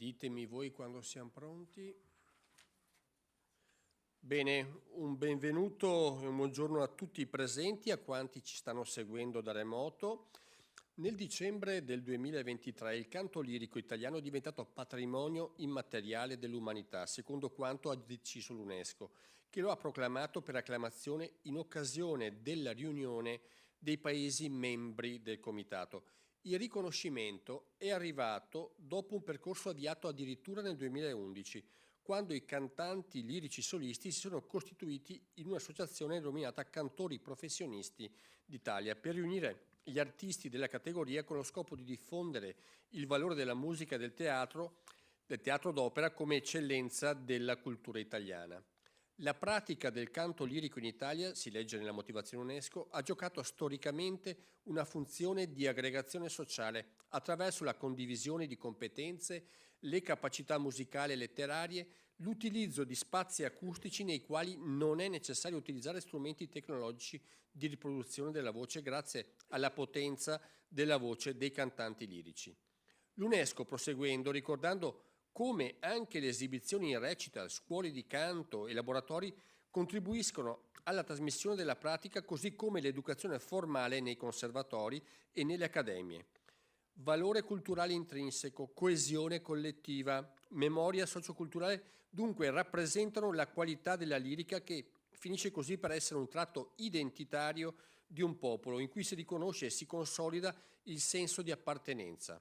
Ditemi voi quando siamo pronti. Bene, un benvenuto e un buongiorno a tutti i presenti, a quanti ci stanno seguendo da remoto. Nel dicembre del 2023 il canto lirico italiano è diventato patrimonio immateriale dell'umanità, secondo quanto ha deciso l'UNESCO, che lo ha proclamato per acclamazione in occasione della riunione dei Paesi membri del Comitato. Il riconoscimento è arrivato dopo un percorso avviato addirittura nel 2011, quando i cantanti lirici solisti si sono costituiti in un'associazione denominata Cantori Professionisti d'Italia per riunire gli artisti della categoria con lo scopo di diffondere il valore della musica e del teatro d'opera come eccellenza della cultura italiana. La pratica del canto lirico in Italia, si legge nella motivazione UNESCO, ha giocato storicamente una funzione di aggregazione sociale attraverso la condivisione di competenze, le capacità musicali e letterarie, l'utilizzo di spazi acustici nei quali non è necessario utilizzare strumenti tecnologici di riproduzione della voce grazie alla potenza della voce dei cantanti lirici. L'UNESCO, proseguendo, ricordando come anche le esibizioni in recita, scuole di canto e laboratori contribuiscono alla trasmissione della pratica, così come l'educazione formale nei conservatori e nelle accademie. Valore culturale intrinseco, coesione collettiva, memoria socioculturale, dunque rappresentano la qualità della lirica che finisce così per essere un tratto identitario di un popolo in cui si riconosce e si consolida il senso di appartenenza.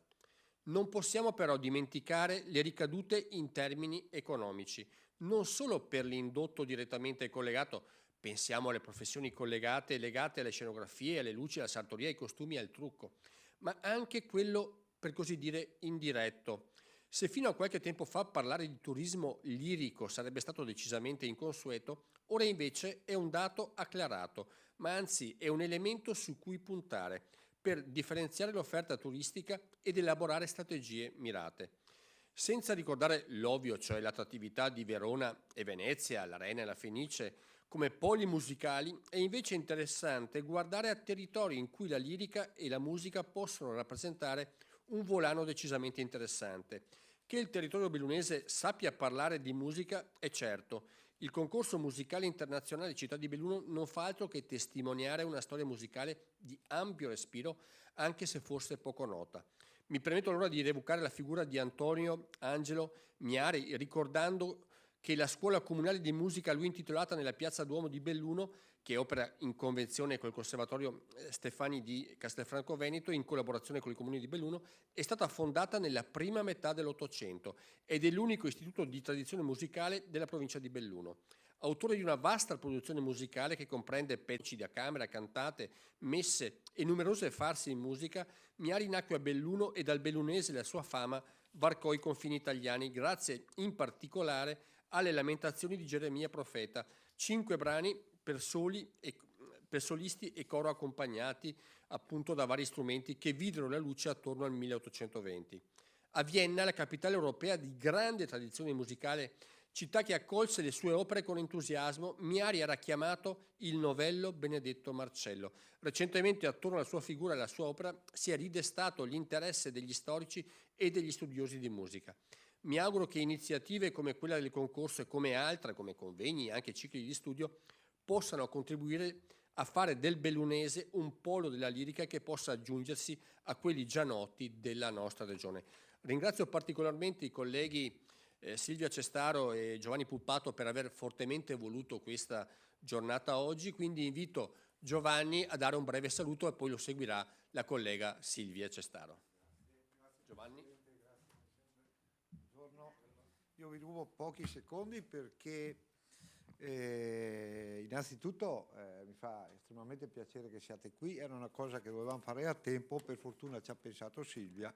Non possiamo però dimenticare le ricadute in termini economici, non solo per l'indotto direttamente collegato, pensiamo alle professioni collegate e legate alle scenografie, alle luci, alla sartoria, ai costumi e al trucco, ma anche quello, per così dire, indiretto. Se fino a qualche tempo fa parlare di turismo lirico sarebbe stato decisamente inconsueto, ora invece è un dato acclarato, ma anzi è un elemento su cui puntare per differenziare l'offerta turistica ed elaborare strategie mirate. Senza ricordare l'ovvio, cioè l'attrattività di Verona e Venezia, l'Arena e la Fenice, come poli musicali, è invece interessante guardare a territori in cui la lirica e la musica possono rappresentare un volano decisamente interessante. Che il territorio bellunese sappia parlare di musica è certo. Il concorso musicale internazionale Città di Belluno non fa altro che testimoniare una storia musicale di ampio respiro, anche se forse poco nota. Mi permetto allora di rievocare la figura di Antonio Angelo Miari, ricordando che la scuola comunale di musica a lui intitolata nella piazza Duomo di Belluno, che opera in convenzione col Conservatorio Stefani di Castelfranco Veneto in collaborazione con il comune di Belluno, è stata fondata nella prima metà dell'Ottocento ed è l'unico istituto di tradizione musicale della provincia di Belluno. Autore di una vasta produzione musicale che comprende pezzi da camera, cantate, messe e numerose farse in musica, Miari nacque a Belluno e dal bellunese la sua fama varcò i confini italiani grazie in particolare alle lamentazioni di Geremia Profeta, 5 brani per solisti e coro accompagnati appunto da vari strumenti che videro la luce attorno al 1820. A Vienna, la capitale europea di grande tradizione musicale, città che accolse le sue opere con entusiasmo, Miari era chiamato il novello Benedetto Marcello. Recentemente attorno alla sua figura e alla sua opera si è ridestato l'interesse degli storici e degli studiosi di musica. Mi auguro che iniziative come quella del concorso e come altre, come convegni e anche cicli di studio, possano contribuire a fare del bellunese un polo della lirica che possa aggiungersi a quelli già noti della nostra regione. Ringrazio particolarmente i colleghi Silvia Cestaro e Giovanni Puppato per aver fortemente voluto questa giornata oggi, quindi invito Giovanni a dare un breve saluto e poi lo seguirà la collega Silvia Cestaro. Giovanni? Buongiorno, io vi rubo pochi secondi perché innanzitutto mi fa estremamente piacere che siate qui, era una cosa che dovevamo fare a tempo, per fortuna ci ha pensato Silvia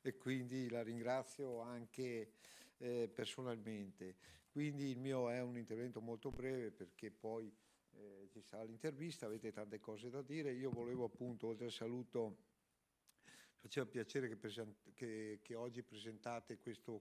e quindi la ringrazio anche personalmente. Quindi il mio è un intervento molto breve perché poi ci sarà l'intervista, avete tante cose da dire. Io volevo appunto, oltre al saluto, faceva piacere che oggi presentate questa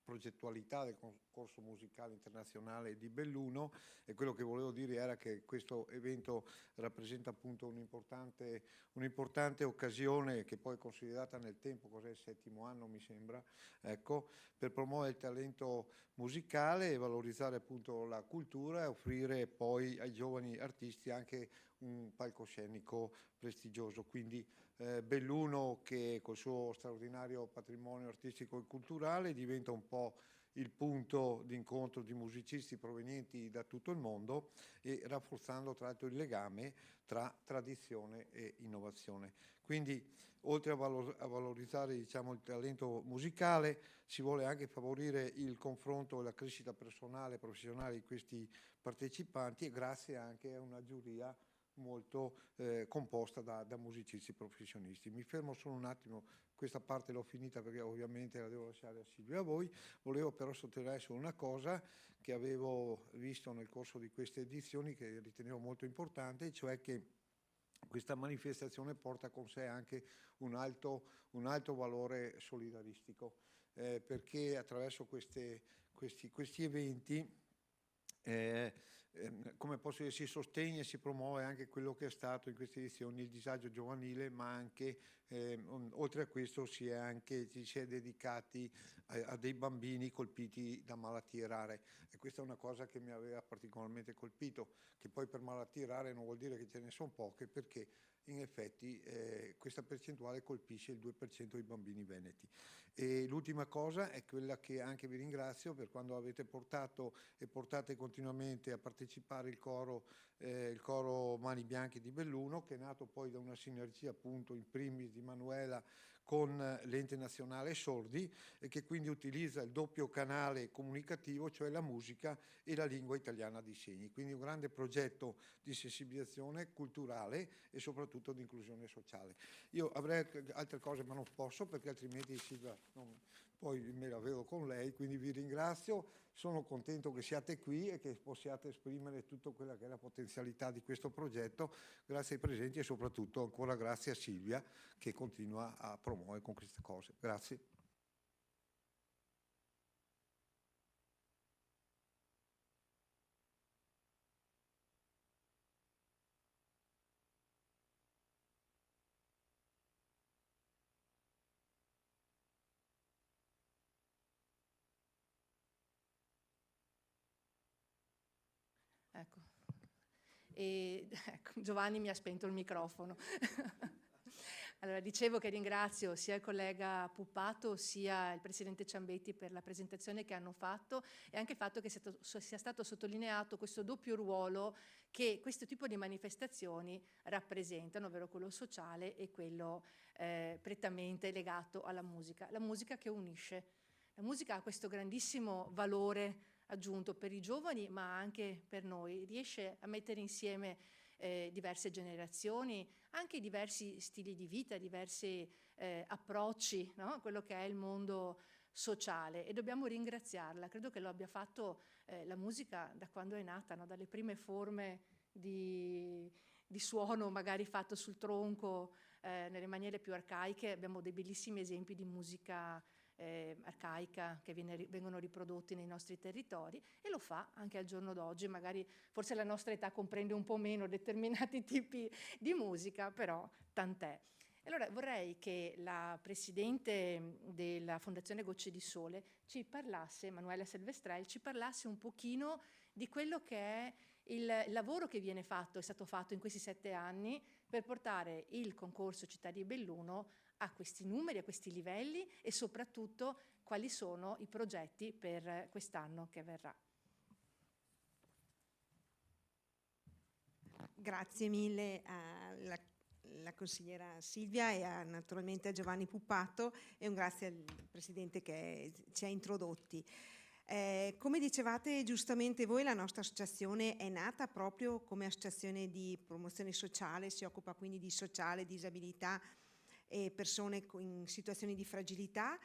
progettualità del concorso musicale internazionale di Belluno, e quello che volevo dire era che questo evento rappresenta appunto un'importante occasione, che poi è considerata nel tempo, cos'è, il 7° anno mi sembra, ecco, per promuovere il talento musicale e valorizzare appunto la cultura, e offrire poi ai giovani artisti anche un palcoscenico prestigioso. Quindi Belluno, che col suo straordinario patrimonio artistico e culturale diventa un po' il punto d'incontro di musicisti provenienti da tutto il mondo, e rafforzando tra l'altro il legame tra tradizione e innovazione. Quindi oltre a valorizzare, diciamo, il talento musicale, si vuole anche favorire il confronto e la crescita personale e professionale di questi partecipanti, e grazie anche a una giuria molto composta da musicisti professionisti. Mi fermo solo un attimo, questa parte l'ho finita perché ovviamente la devo lasciare a Silvia e a voi. Volevo però sottolineare solo una cosa che avevo visto nel corso di queste edizioni, che ritenevo molto importante, cioè che questa manifestazione porta con sé anche un alto valore solidaristico, perché attraverso questi eventi come posso dire, si sostegna e si promuove anche quello che è stato in queste edizioni il disagio giovanile, ma anche oltre a questo si è dedicati a dei bambini colpiti da malattie rare, e questa è una cosa che mi aveva particolarmente colpito, che poi per malattie rare non vuol dire che ce ne sono poche, perché in effetti questa percentuale colpisce il 2% dei bambini veneti. E l'ultima cosa è quella che anche vi ringrazio per quando avete portato e portate continuamente a partecipare il coro Mani Bianche di Belluno, che è nato poi da una sinergia appunto in primis di Manuela con l'Ente Nazionale Sordi, e che quindi utilizza il doppio canale comunicativo, cioè la musica e la lingua italiana di segni. Quindi un grande progetto di sensibilizzazione culturale e soprattutto di inclusione sociale. Io avrei altre cose ma non posso, perché altrimenti Silvia poi me la vedo con lei, quindi vi ringrazio, sono contento che siate qui e che possiate esprimere tutta quella che è la potenzialità di questo progetto. Grazie ai presenti e soprattutto ancora grazie a Silvia, che continua a promuovere con queste cose. Grazie. Ecco. Ecco, Giovanni mi ha spento il microfono. Allora, dicevo che ringrazio sia il collega Puppato sia il presidente Ciambetti per la presentazione che hanno fatto, e anche il fatto che sia stato sottolineato questo doppio ruolo che questo tipo di manifestazioni rappresentano, ovvero quello sociale e quello prettamente legato alla musica. La musica che unisce. La musica ha questo grandissimo valore aggiunto per i giovani, ma anche per noi. Riesce a mettere insieme diverse generazioni, anche diversi stili di vita, diversi approcci, no? A quello che è il mondo sociale, e dobbiamo ringraziarla. Credo che lo abbia fatto la musica da quando è nata, no? Dalle prime forme di suono magari fatto sul tronco nelle maniere più arcaiche. Abbiamo dei bellissimi esempi di musica arcaica che vengono riprodotti nei nostri territori, e lo fa anche al giorno d'oggi. Magari forse la nostra età comprende un po' meno determinati tipi di musica, però tant'è. Allora vorrei che la presidente della Fondazione Gocce di Sole ci parlasse, Manuela Silvestrel, ci parlasse un pochino di quello che è il lavoro che viene fatto, è stato fatto in questi 7 anni per portare il concorso Città di Belluno a questi numeri, a questi livelli, e soprattutto quali sono i progetti per quest'anno che verrà. Grazie mille alla consigliera Silvia e naturalmente a Giovanni Puppato, e un grazie al Presidente che ci ha introdotti. Come dicevate giustamente voi, la nostra associazione è nata proprio come associazione di promozione sociale, si occupa quindi di sociale, disabilità e persone in situazioni di fragilità,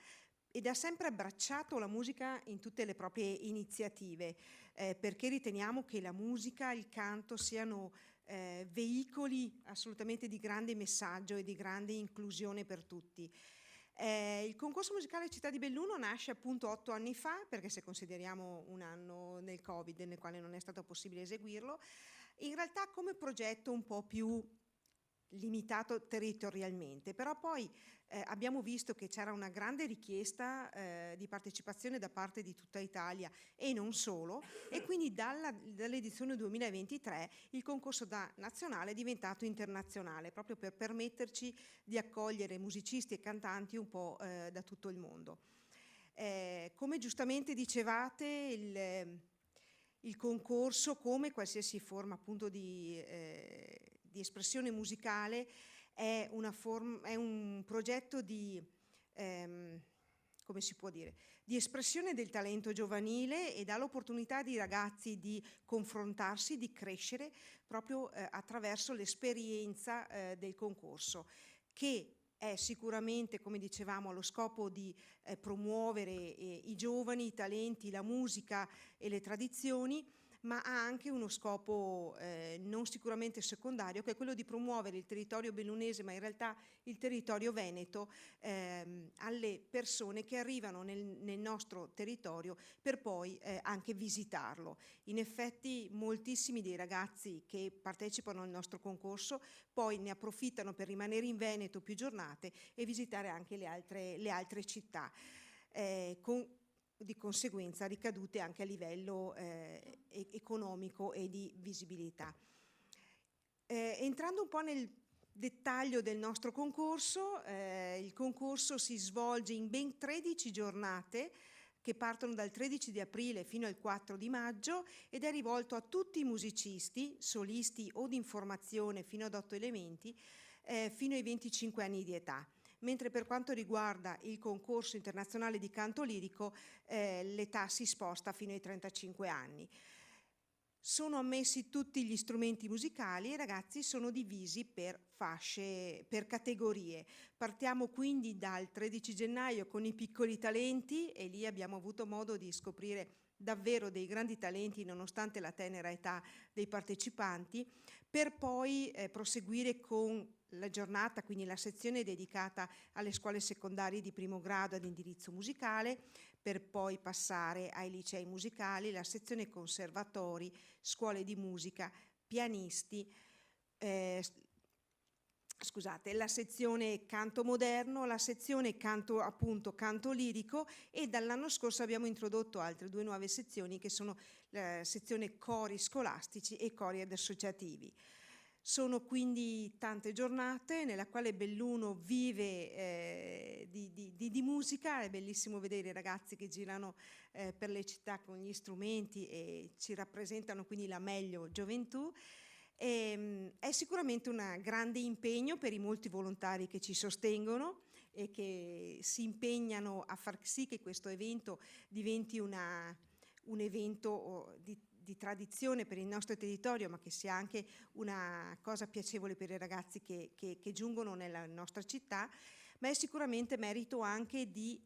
ed ha sempre abbracciato la musica in tutte le proprie iniziative, perché riteniamo che la musica, il canto siano veicoli assolutamente di grande messaggio e di grande inclusione per tutti. Il concorso musicale Città di Belluno nasce appunto 8 anni fa, perché se consideriamo un anno nel Covid nel quale non è stato possibile eseguirlo, in realtà come progetto un po' più limitato territorialmente, però poi abbiamo visto che c'era una grande richiesta di partecipazione da parte di tutta Italia e non solo, e quindi dall'edizione 2023 il concorso da nazionale è diventato internazionale, proprio per permetterci di accogliere musicisti e cantanti un po' da tutto il mondo. Come giustamente dicevate, il concorso, come qualsiasi forma appunto di espressione musicale, è un progetto come si può dire, di espressione del talento giovanile, e dà l'opportunità ai ragazzi di confrontarsi, di crescere proprio attraverso l'esperienza del concorso, che è sicuramente, come dicevamo, allo scopo di promuovere i giovani, i talenti, la musica e le tradizioni, ma ha anche uno scopo non sicuramente secondario, che è quello di promuovere il territorio bellunese, ma in realtà il territorio veneto, alle persone che arrivano nel nostro territorio per poi anche visitarlo. In effetti moltissimi dei ragazzi che partecipano al nostro concorso poi ne approfittano per rimanere in Veneto più giornate e visitare anche le altre città, di conseguenza ricadute anche a livello economico e di visibilità. Entrando un po' nel dettaglio del nostro concorso, il concorso si svolge in ben 13 giornate che partono dal 13 di aprile fino al 4 di maggio ed è rivolto a tutti i musicisti, solisti o di informazione fino ad 8 elementi, fino ai 25 anni di età. Mentre per quanto riguarda il concorso internazionale di canto lirico, l'età si sposta fino ai 35 anni. Sono ammessi tutti gli strumenti musicali e i ragazzi sono divisi per fasce, per categorie. Partiamo quindi dal 13 gennaio con i piccoli talenti, e lì abbiamo avuto modo di scoprire davvero dei grandi talenti nonostante la tenera età dei partecipanti, per poi proseguire con la giornata, quindi la sezione dedicata alle scuole secondarie di primo grado ad indirizzo musicale, per poi passare ai licei musicali, la sezione conservatori, scuole di musica, pianisti, la sezione canto moderno, la sezione canto lirico, e dall'anno scorso abbiamo introdotto altre 2 nuove sezioni che sono la sezione cori scolastici e cori ed associativi. Sono quindi tante giornate nella quale Belluno vive di musica. È bellissimo vedere i ragazzi che girano per le città con gli strumenti e ci rappresentano quindi la meglio gioventù. È sicuramente un grande impegno per i molti volontari che ci sostengono e che si impegnano a far sì che questo evento diventi un evento di tradizione per il nostro territorio, ma che sia anche una cosa piacevole per i ragazzi che giungono nella nostra città, ma è sicuramente merito anche dei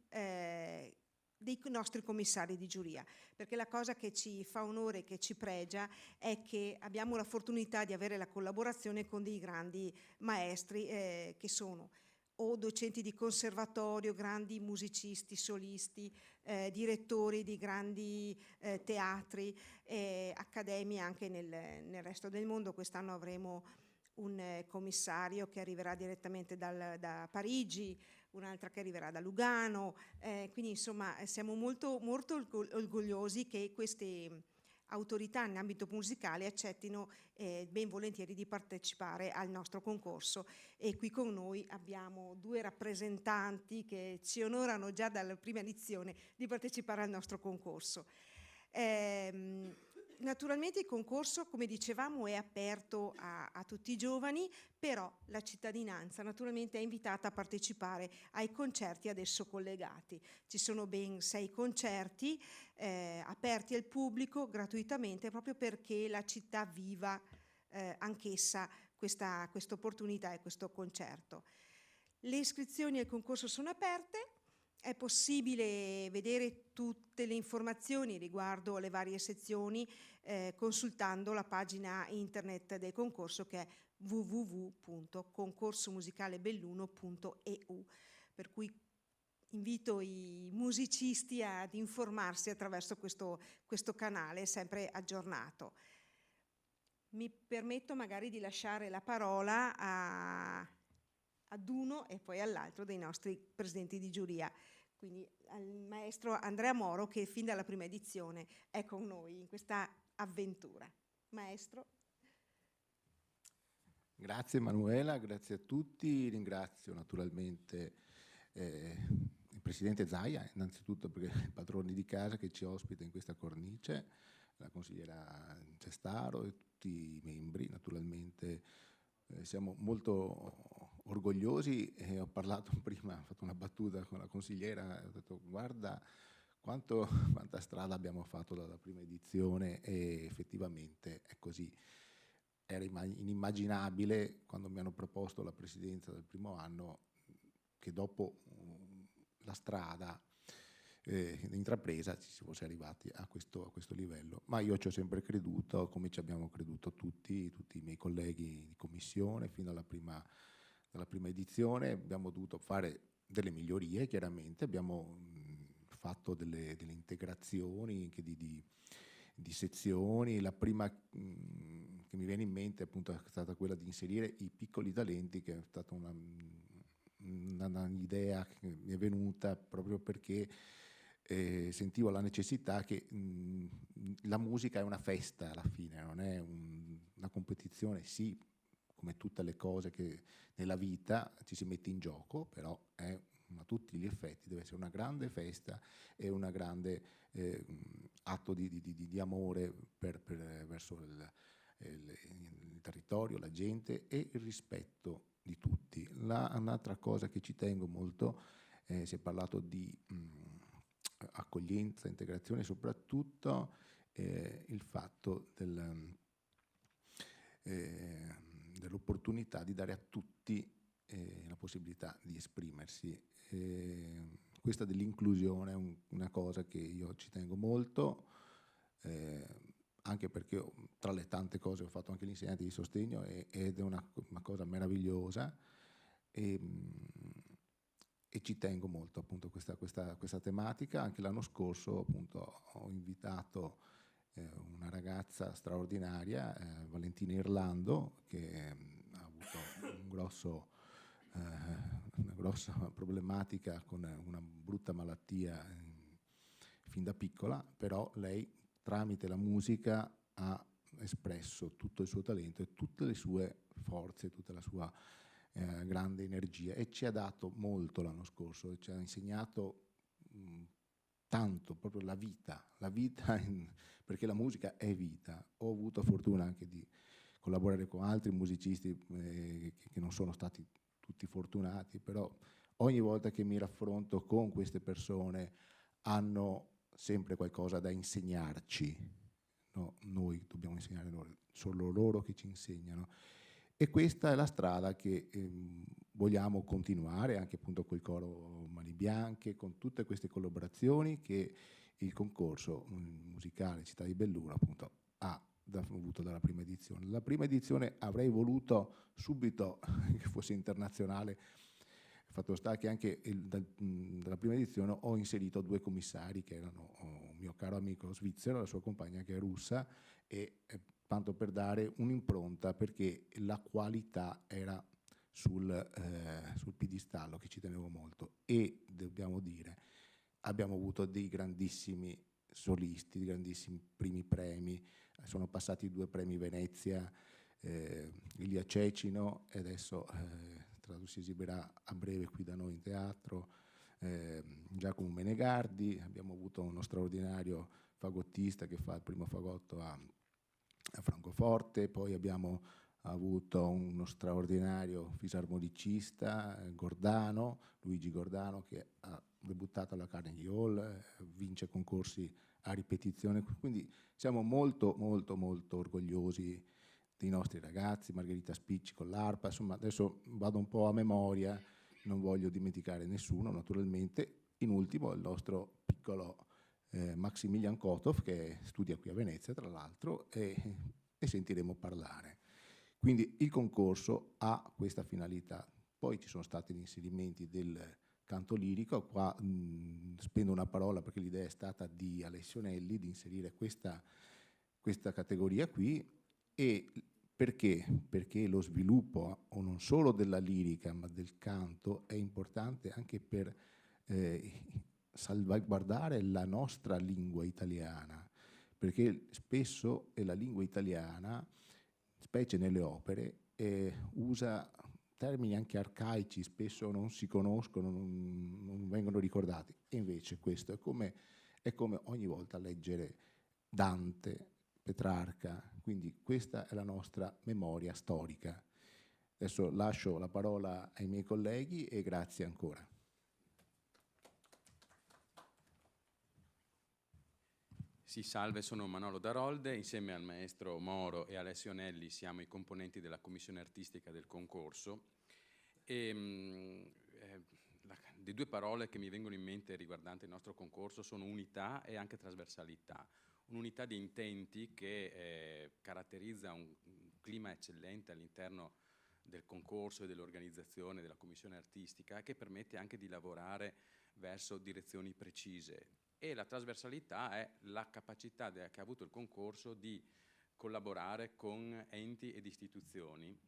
nostri commissari di giuria, perché la cosa che ci fa onore, che ci pregia, è che abbiamo l'opportunità di avere la collaborazione con dei grandi maestri che sono o docenti di conservatorio, grandi musicisti, solisti, direttori di grandi teatri, accademie anche nel resto del mondo. Quest'anno avremo un commissario che arriverà direttamente da Parigi, un'altra che arriverà da Lugano, quindi insomma siamo molto, molto orgogliosi che queste autorità in ambito musicale accettino ben volentieri di partecipare al nostro concorso, e qui con noi abbiamo 2 rappresentanti che ci onorano già dalla prima edizione di partecipare al nostro concorso. Naturalmente il concorso, come dicevamo, è aperto a tutti i giovani, però la cittadinanza naturalmente è invitata a partecipare ai concerti ad esso collegati. Ci sono ben 6 concerti aperti al pubblico gratuitamente, proprio perché la città viva anch'essa questa opportunità e questo concerto. Le iscrizioni al concorso sono aperte. È possibile vedere tutte le informazioni riguardo alle varie sezioni consultando la pagina internet del concorso, che è www.concorsomusicalebelluno.eu, per cui invito i musicisti ad informarsi attraverso questo canale sempre aggiornato. Mi permetto magari di lasciare la parola ad uno e poi all'altro dei nostri presidenti di giuria, quindi al maestro Andrea Moro, che fin dalla prima edizione è con noi in questa avventura. Maestro. Grazie Manuela, grazie a tutti, ringrazio naturalmente il Presidente Zaia, innanzitutto perché è il padrone di casa che ci ospita in questa cornice, la consigliera Cestaro e tutti i membri, naturalmente siamo molto orgogliosi e ho parlato prima, ho fatto una battuta con la consigliera, ho detto guarda quanta strada abbiamo fatto dalla prima edizione e effettivamente è così. Era inimmaginabile quando mi hanno proposto la presidenza del primo anno che dopo la strada intrapresa ci si fosse arrivati a questo livello, ma io ci ho sempre creduto, come ci abbiamo creduto tutti i miei colleghi di commissione fino dalla prima edizione. Abbiamo dovuto fare delle migliorie, chiaramente abbiamo fatto delle integrazioni anche di sezioni. La prima che mi viene in mente appunto è stata quella di inserire i piccoli talenti, che è stata un'idea che mi è venuta proprio perché sentivo la necessità che la musica è una festa alla fine, non è una competizione, sì, come tutte le cose che nella vita ci si mette in gioco, però è a tutti gli effetti deve essere una grande festa e una grande atto di amore verso il territorio, la gente e il rispetto di tutti. Un'altra cosa che ci tengo molto, si è parlato di accoglienza, integrazione, soprattutto il fatto dell'opportunità di dare a tutti la possibilità di esprimersi. Questa dell'inclusione è una cosa che io ci tengo molto, anche perché tra le tante cose ho fatto anche l'insegnante di sostegno ed è una cosa meravigliosa e ci tengo molto appunto questa tematica. Anche l'anno scorso appunto ho invitato una ragazza straordinaria, Valentina Irlando, che ha avuto una grossa problematica con una brutta malattia fin da piccola, però lei tramite la musica ha espresso tutto il suo talento e tutte le sue forze, tutta la sua grande energia, e ci ha dato molto l'anno scorso, ci ha insegnato tanto, proprio la vita perché la musica è vita. Ho avuto fortuna anche di collaborare con altri musicisti che non sono stati tutti fortunati, però ogni volta che mi raffronto con queste persone hanno sempre qualcosa da insegnarci, no? Noi dobbiamo insegnare loro, sono loro che ci insegnano, e questa è la strada che vogliamo continuare anche appunto col coro Mani Bianche, con tutte queste collaborazioni che il concorso musicale Città di Belluno appunto ha avuto dalla prima edizione. La prima edizione avrei voluto subito che fosse internazionale, fatto sta che anche dalla prima edizione ho inserito 2 commissari che erano un mio caro amico svizzero, la sua compagna che è russa, e tanto per dare un'impronta, perché la qualità era sul piedistallo, che ci tenevo molto, e dobbiamo dire abbiamo avuto dei grandissimi solisti, dei grandissimi primi premi. Sono passati 2 premi Venezia, Ilia Cecino, e adesso si esibirà a breve qui da noi in teatro, Giacomo Menegardi. Abbiamo avuto uno straordinario fagottista che fa il primo fagotto a Francoforte, poi abbiamo avuto uno straordinario fisarmonicista, Luigi Gordano, che ha debuttato alla Carnegie Hall, vince concorsi a ripetizione, quindi siamo molto molto molto orgogliosi dei nostri ragazzi. Margherita Spicci con l'arpa, insomma adesso vado un po' a memoria, non voglio dimenticare nessuno naturalmente. In ultimo il nostro piccolo Maximilian Kotov, che studia qui a Venezia tra l'altro, e sentiremo parlare. Quindi il concorso ha questa finalità. Poi ci sono stati gli inserimenti del canto lirico. Qua spendo una parola perché l'idea è stata di Alessio Nelli di inserire questa categoria qui. E perché? Perché lo sviluppo o non solo della lirica ma del canto è importante anche per salvaguardare la nostra lingua italiana, perché spesso la lingua italiana, specie nelle opere, usa termini anche arcaici, spesso non si conoscono, non vengono ricordati, e invece questo è come ogni volta leggere Dante, Petrarca, quindi questa è la nostra memoria storica. Adesso lascio la parola ai miei colleghi e grazie ancora. Sì, salve, sono Manolo Darolde, insieme al maestro Moro e Alessio Nelli siamo i componenti della commissione artistica del concorso. E, le due parole che mi vengono in mente riguardanti il nostro concorso sono unità e anche trasversalità. Un'unità di intenti che caratterizza un clima eccellente all'interno del concorso e dell'organizzazione della commissione artistica, che permette anche di lavorare verso direzioni precise. E la trasversalità è la capacità che ha avuto il concorso di collaborare con enti ed istituzioni,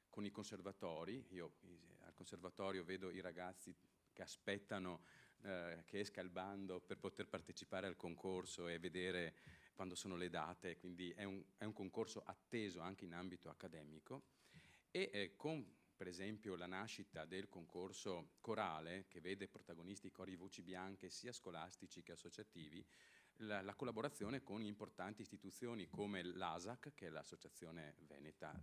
con i conservatori. Io al conservatorio vedo i ragazzi che aspettano che esca il bando per poter partecipare al concorso e vedere quando sono le date, quindi è un concorso atteso anche in ambito accademico. E con per esempio la nascita del concorso corale, che vede protagonisti i cori voci bianche sia scolastici che associativi, la collaborazione con importanti istituzioni come l'ASAC, che è l'Associazione Veneta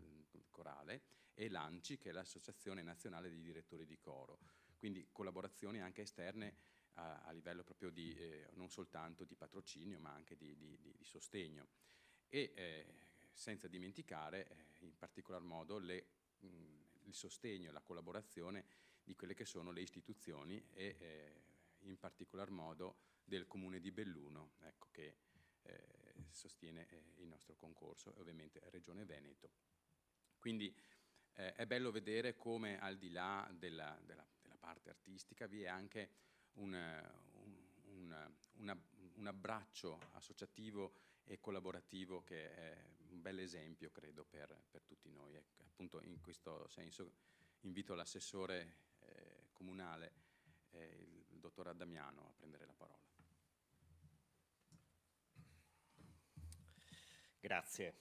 Corale, e l'ANCI, che è l'Associazione Nazionale dei Direttori di Coro. Quindi collaborazioni anche esterne a livello proprio di non soltanto di patrocinio, ma anche di sostegno. E senza dimenticare in particolar modo il sostegno e la collaborazione di quelle che sono le istituzioni e in particolar modo del Comune di Belluno, ecco, che sostiene il nostro concorso, e ovviamente Regione Veneto. Quindi è bello vedere come al di là della parte artistica vi è anche un abbraccio associativo e collaborativo che è un bel esempio, credo, per tutti noi. E appunto in questo senso invito l'assessore comunale, il dottor Addamiano, a prendere la parola. Grazie.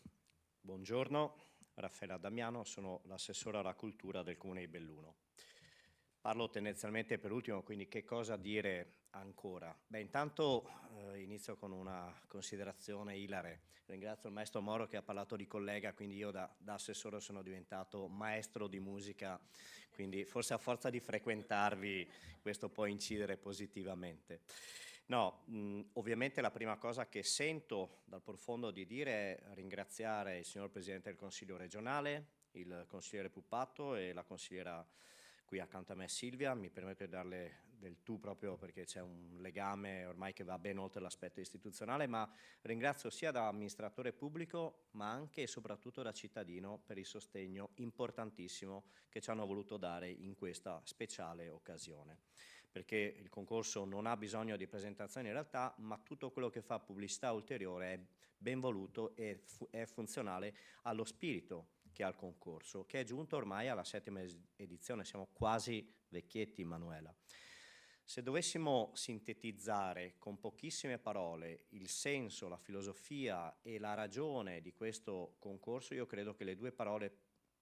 Buongiorno, Raffaele Addamiano, sono l'assessore alla cultura del Comune di Belluno. Parlo tendenzialmente per ultimo, quindi che cosa dire ancora? Beh, intanto inizio con una considerazione ilare. Ringrazio il maestro Moro che ha parlato di collega, quindi io da assessore sono diventato maestro di musica, quindi forse a forza di frequentarvi questo può incidere positivamente. No, ovviamente la prima cosa che sento dal profondo di dire è ringraziare il signor Presidente del Consiglio regionale, il consigliere Puppato e la consigliera qui accanto a me Silvia. Mi permetto di darle del tu proprio perché c'è un legame ormai che va ben oltre l'aspetto istituzionale, ma ringrazio sia da amministratore pubblico ma anche e soprattutto da cittadino per il sostegno importantissimo che ci hanno voluto dare in questa speciale occasione. Perché il concorso non ha bisogno di presentazioni in realtà, ma tutto quello che fa pubblicità ulteriore è ben voluto e è funzionale allo spirito che ha il concorso, che è giunto ormai alla 7ª edizione, siamo quasi vecchietti, Manuela. Se dovessimo sintetizzare con pochissime parole il senso, la filosofia e la ragione di questo concorso, io credo che le due parole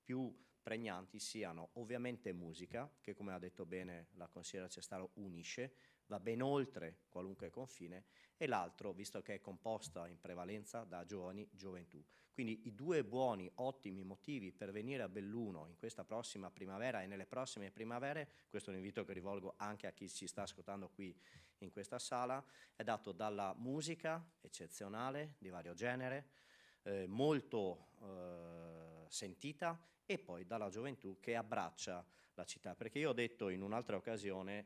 più pregnanti siano ovviamente musica, che come ha detto bene la consigliera Cestaro unisce, va ben oltre qualunque confine, e l'altro, visto che è composta in prevalenza da giovani, gioventù. Quindi i due buoni, ottimi motivi per venire a Belluno in questa prossima primavera e nelle prossime primavere, questo è un invito che rivolgo anche a chi ci sta ascoltando qui in questa sala, è dato dalla musica eccezionale, di vario genere, molto sentita, e poi dalla gioventù che abbraccia la città. Perché io ho detto in un'altra occasione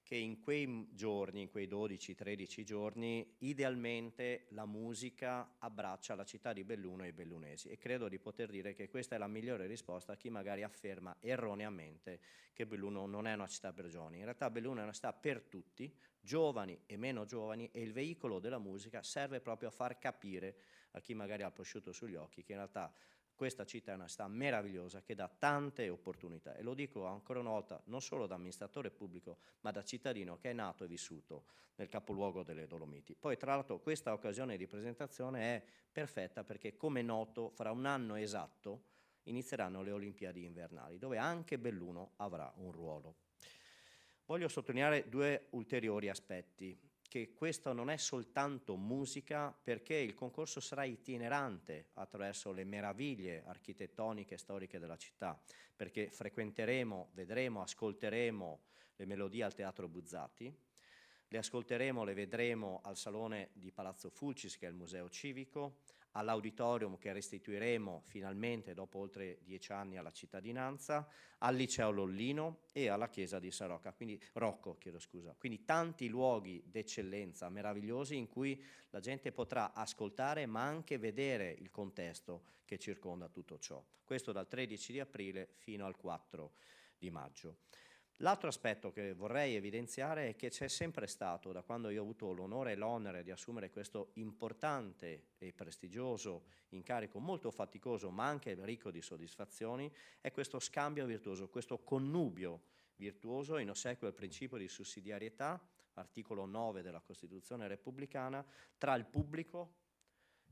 che in quei giorni, in quei 12-13 giorni, idealmente la musica abbraccia la città di Belluno e i bellunesi, e credo di poter dire che questa è la migliore risposta a chi magari afferma erroneamente che Belluno non è una città per giovani. In realtà Belluno è una città per tutti, giovani e meno giovani, e il veicolo della musica serve proprio a far capire a chi magari ha il prosciutto sugli occhi che in realtà questa città è una città meravigliosa che dà tante opportunità, e lo dico ancora una volta non solo da amministratore pubblico ma da cittadino che è nato e vissuto nel capoluogo delle Dolomiti. Poi tra l'altro questa occasione di presentazione è perfetta perché, come noto, fra un anno esatto inizieranno le Olimpiadi invernali, dove anche Belluno avrà un ruolo. Voglio sottolineare due ulteriori aspetti, che questo non è soltanto musica, perché il concorso sarà itinerante attraverso le meraviglie architettoniche e storiche della città, perché frequenteremo, vedremo, ascolteremo le melodie al Teatro Buzzati, le ascolteremo, le vedremo al Salone di Palazzo Fulcis, che è il museo civico, all'auditorium che restituiremo finalmente dopo oltre 10 anni alla cittadinanza, al Liceo Lollino e alla chiesa di San Rocco, quindi tanti luoghi d'eccellenza meravigliosi in cui la gente potrà ascoltare ma anche vedere il contesto che circonda tutto ciò. Questo dal 13 di aprile fino al 4 di maggio. L'altro aspetto che vorrei evidenziare è che c'è sempre stato, da quando io ho avuto l'onore e l'onere di assumere questo importante e prestigioso incarico, molto faticoso ma anche ricco di soddisfazioni, è questo scambio virtuoso, questo connubio virtuoso in ossequio al principio di sussidiarietà, articolo 9 della Costituzione repubblicana, tra il pubblico,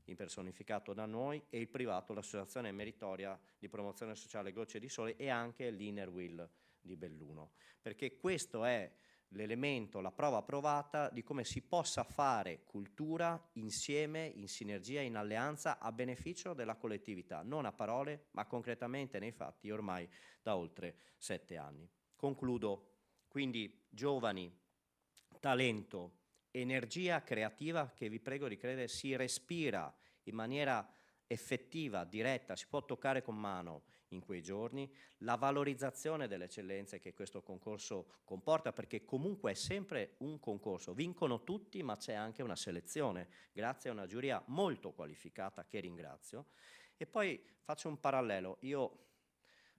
impersonificato da noi, e il privato, l'associazione meritoria di promozione sociale Gocce di Sole e anche l'Inner Will di Belluno, perché questo è l'elemento, la prova provata di come si possa fare cultura insieme, in sinergia, in alleanza, a beneficio della collettività, non a parole ma concretamente nei fatti, ormai da oltre 7 anni. Concludo, quindi giovani, talento, energia creativa che vi prego di credere si respira in maniera effettiva, diretta, si può toccare con mano in quei giorni, la valorizzazione delle eccellenze che questo concorso comporta, perché comunque è sempre un concorso, vincono tutti ma c'è anche una selezione, grazie a una giuria molto qualificata che ringrazio. E poi faccio un parallelo, io,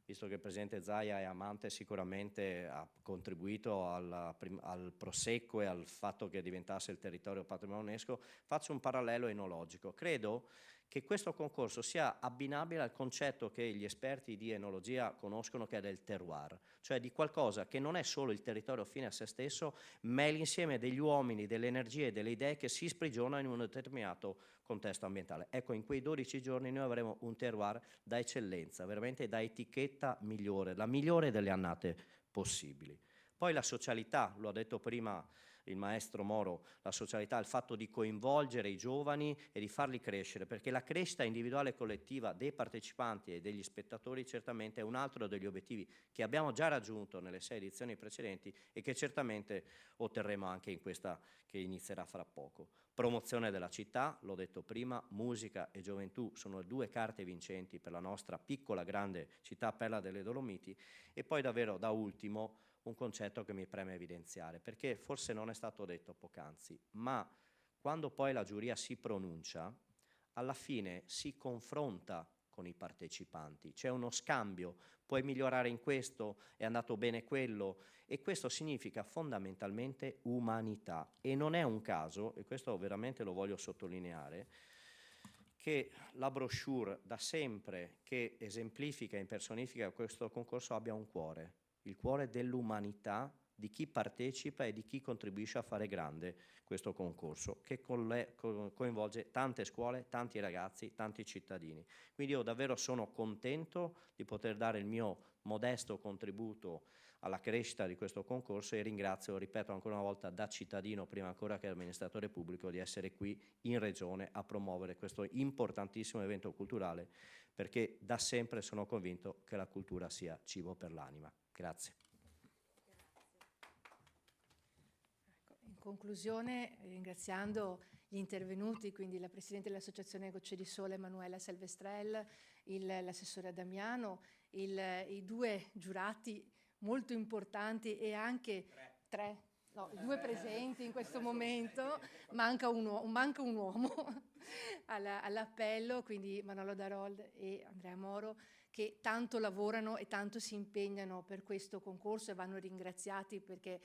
visto che il Presidente Zaia è amante, sicuramente ha contribuito al prosecco e al fatto che diventasse il territorio patrimonio UNESCO, faccio un parallelo enologico. Credo che questo concorso sia abbinabile al concetto che gli esperti di enologia conoscono, che è del terroir, cioè di qualcosa che non è solo il territorio fine a se stesso, ma è l'insieme degli uomini, delle energie e delle idee che si sprigionano in un determinato contesto ambientale. Ecco, in quei 12 giorni noi avremo un terroir da eccellenza, veramente da etichetta migliore, la migliore delle annate possibili. Poi la socialità, lo ha detto prima il maestro Moro, la socialità, il fatto di coinvolgere i giovani e di farli crescere, perché la crescita individuale e collettiva dei partecipanti e degli spettatori certamente è un altro degli obiettivi che abbiamo già raggiunto nelle 6 edizioni precedenti e che certamente otterremo anche in questa che inizierà fra poco. Promozione della città, l'ho detto prima, musica e gioventù sono le 2 carte vincenti per la nostra piccola grande città perla delle Dolomiti. E poi davvero da ultimo un concetto che mi preme evidenziare, perché forse non è stato detto poc'anzi, ma quando poi la giuria si pronuncia, alla fine si confronta con i partecipanti, c'è uno scambio, puoi migliorare in questo, è andato bene quello, e questo significa fondamentalmente umanità. E non è un caso, e questo veramente lo voglio sottolineare, che la brochure da sempre che esemplifica e impersonifica questo concorso abbia un cuore, il cuore dell'umanità di chi partecipa e di chi contribuisce a fare grande questo concorso, che coinvolge tante scuole, tanti ragazzi, tanti cittadini. Quindi io davvero sono contento di poter dare il mio modesto contributo alla crescita di questo concorso e ringrazio, ripeto ancora una volta, da cittadino prima ancora che amministratore pubblico, di essere qui in Regione a promuovere questo importantissimo evento culturale, perché da sempre sono convinto che la cultura sia cibo per l'anima. Grazie. In conclusione, ringraziando gli intervenuti, quindi la Presidente dell'Associazione Gocce di Sole Emanuela Salvestrel, l'assessore Damiano, i 2 giurati molto importanti e anche tre No, i due presenti in questo momento, manca un uomo all'appello, quindi Manolo Darold e Andrea Moro, che tanto lavorano e tanto si impegnano per questo concorso e vanno ringraziati, perché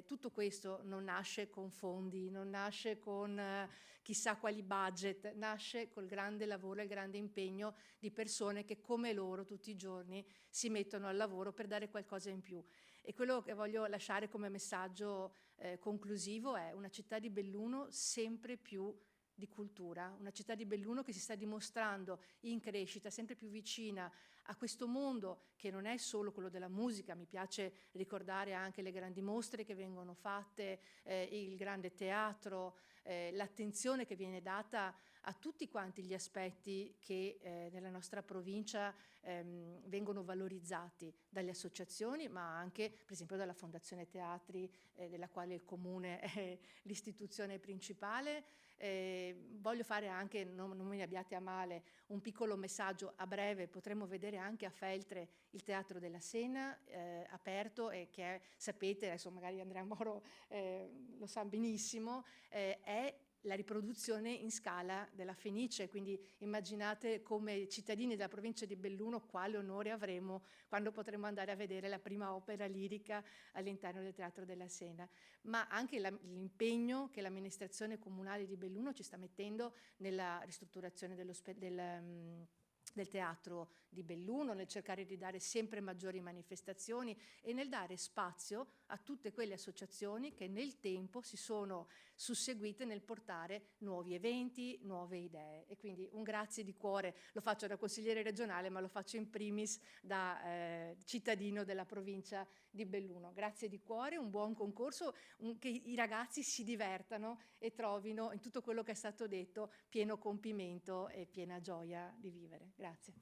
tutto questo non nasce con fondi, non nasce con chissà quali budget, nasce col grande lavoro e il grande impegno di persone che come loro tutti i giorni si mettono al lavoro per dare qualcosa in più. E quello che voglio lasciare come messaggio conclusivo è una città di Belluno sempre più di cultura, una città di Belluno che si sta dimostrando in crescita, sempre più vicina a questo mondo che non è solo quello della musica. Mi piace ricordare anche le grandi mostre che vengono fatte, il grande teatro, l'attenzione che viene data a tutti quanti gli aspetti che nella nostra provincia vengono valorizzati dalle associazioni, ma anche per esempio dalla Fondazione Teatri, della quale il Comune è l'istituzione principale. Voglio fare anche, non me ne abbiate a male, un piccolo messaggio. A breve potremo vedere anche a Feltre il Teatro della Sena aperto, e che è, sapete, adesso magari Andrea Moro lo sa benissimo, è la riproduzione in scala della Fenice, quindi immaginate come cittadini della provincia di Belluno quale onore avremo quando potremo andare a vedere la prima opera lirica all'interno del Teatro della Sena, ma anche l'impegno che l'amministrazione comunale di Belluno ci sta mettendo nella ristrutturazione del teatro di Belluno, nel cercare di dare sempre maggiori manifestazioni e nel dare spazio a tutte quelle associazioni che nel tempo si sono susseguite nel portare nuovi eventi, nuove idee. E quindi un grazie di cuore, lo faccio da consigliere regionale, ma lo faccio in primis da cittadino della provincia di Belluno. Grazie di cuore, un buon concorso, che i ragazzi si divertano e trovino in tutto quello che è stato detto pieno compimento e piena gioia di vivere. Grazie.